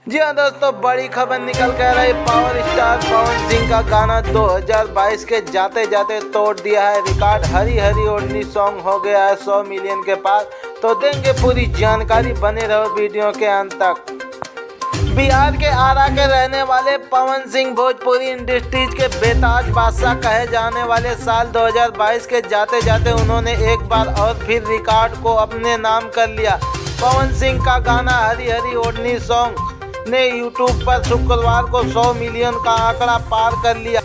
जी हाँ दोस्तों, बड़ी खबर निकल कर रही। पावर स्टार पवन सिंह का गाना 2022 के जाते जाते तोड़ दिया है रिकॉर्ड। हरी हरी ओढ़नी सॉन्ग हो गया है 100 मिलियन के पार। तो देंगे पूरी जानकारी, बने रहो वीडियो के अंत तक। बिहार के आरा के रहने वाले पवन सिंह भोजपुरी इंडस्ट्रीज के बेताज बादशाह कहे जाने वाले साल 2022 के जाते जाते उन्होंने एक बार और फिर रिकॉर्ड को अपने नाम कर लिया। पवन सिंह का गाना हरी हरी ओढ़नी सॉन्ग ने यूट्यूब पर शुक्रवार को 100 मिलियन का आंकड़ा पार कर लिया।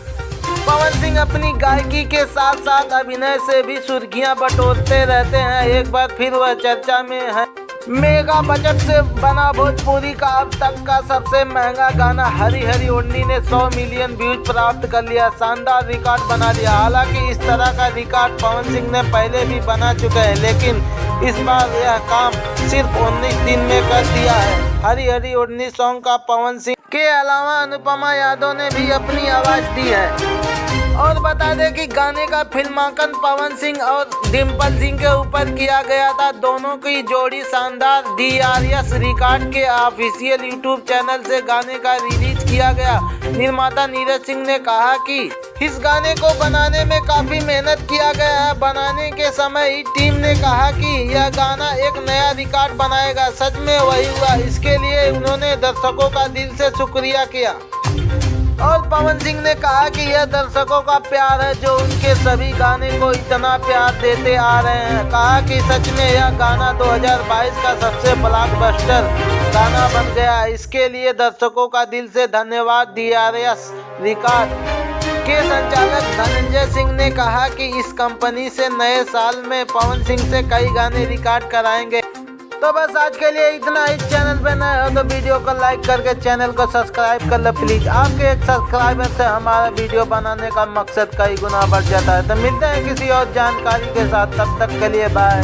पवन सिंह अपनी गायकी के साथ साथ अभिनय से भी सुर्खियां बटोरते रहते हैं। एक बार फिर वह चर्चा में है। मेगा बजट से बना भोजपुरी का अब तक का सबसे महंगा गाना हरी हरी ओढ़नी ने 100 मिलियन व्यूज प्राप्त कर लिया, शानदार रिकॉर्ड बना लिया। हालांकि इस तरह का रिकॉर्ड पवन सिंह ने पहले भी बना चुके हैं, लेकिन इस बार यह काम सिर्फ 19 दिन में कर दिया है। हरी हरी ओढ़नी सॉन्ग का पवन सिंह के अलावा अनुपमा यादव ने भी अपनी आवाज दी है। और बता दें कि गाने का फिल्मांकन पवन सिंह और डिम्पल सिंह के ऊपर किया गया था। दोनों की जोड़ी शानदार DRS रिकॉर्ड के ऑफिशियल यूट्यूब चैनल से गाने का रिलीज किया गया। निर्माता नीरज सिंह ने कहा कि इस गाने को बनाने में काफी मेहनत किया गया है। बनाने के समय ही टीम ने कहा कि यह गाना एक नया रिकॉर्ड बनाएगा। सच में वही हुआ। इसके लिए उन्होंने दर्शकों का दिल से शुक्रिया किया। और पवन सिंह ने कहा कि यह दर्शकों का प्यार है जो उनके सभी गाने को इतना प्यार देते आ रहे हैं। कहा कि सच में यह गाना 2022 का सबसे ब्लॉकबस्टर गाना बन गया। इसके लिए दर्शकों का दिल से धन्यवाद। DRS रिकॉर्ड के संचालक धनंजय सिंह ने कहा कि इस कंपनी से नए साल में पवन सिंह से कई गाने रिकॉर्ड कराएंगे। तो बस आज के लिए इतना ही। चैनल पे नए हो तो वीडियो को लाइक करके चैनल को सब्सक्राइब कर लो प्लीज। आपके एक सब्सक्राइबर से हमारा वीडियो बनाने का मकसद कई गुना बढ़ जाता है। तो मिलते हैं किसी और जानकारी के साथ, तब तक के लिए बाय।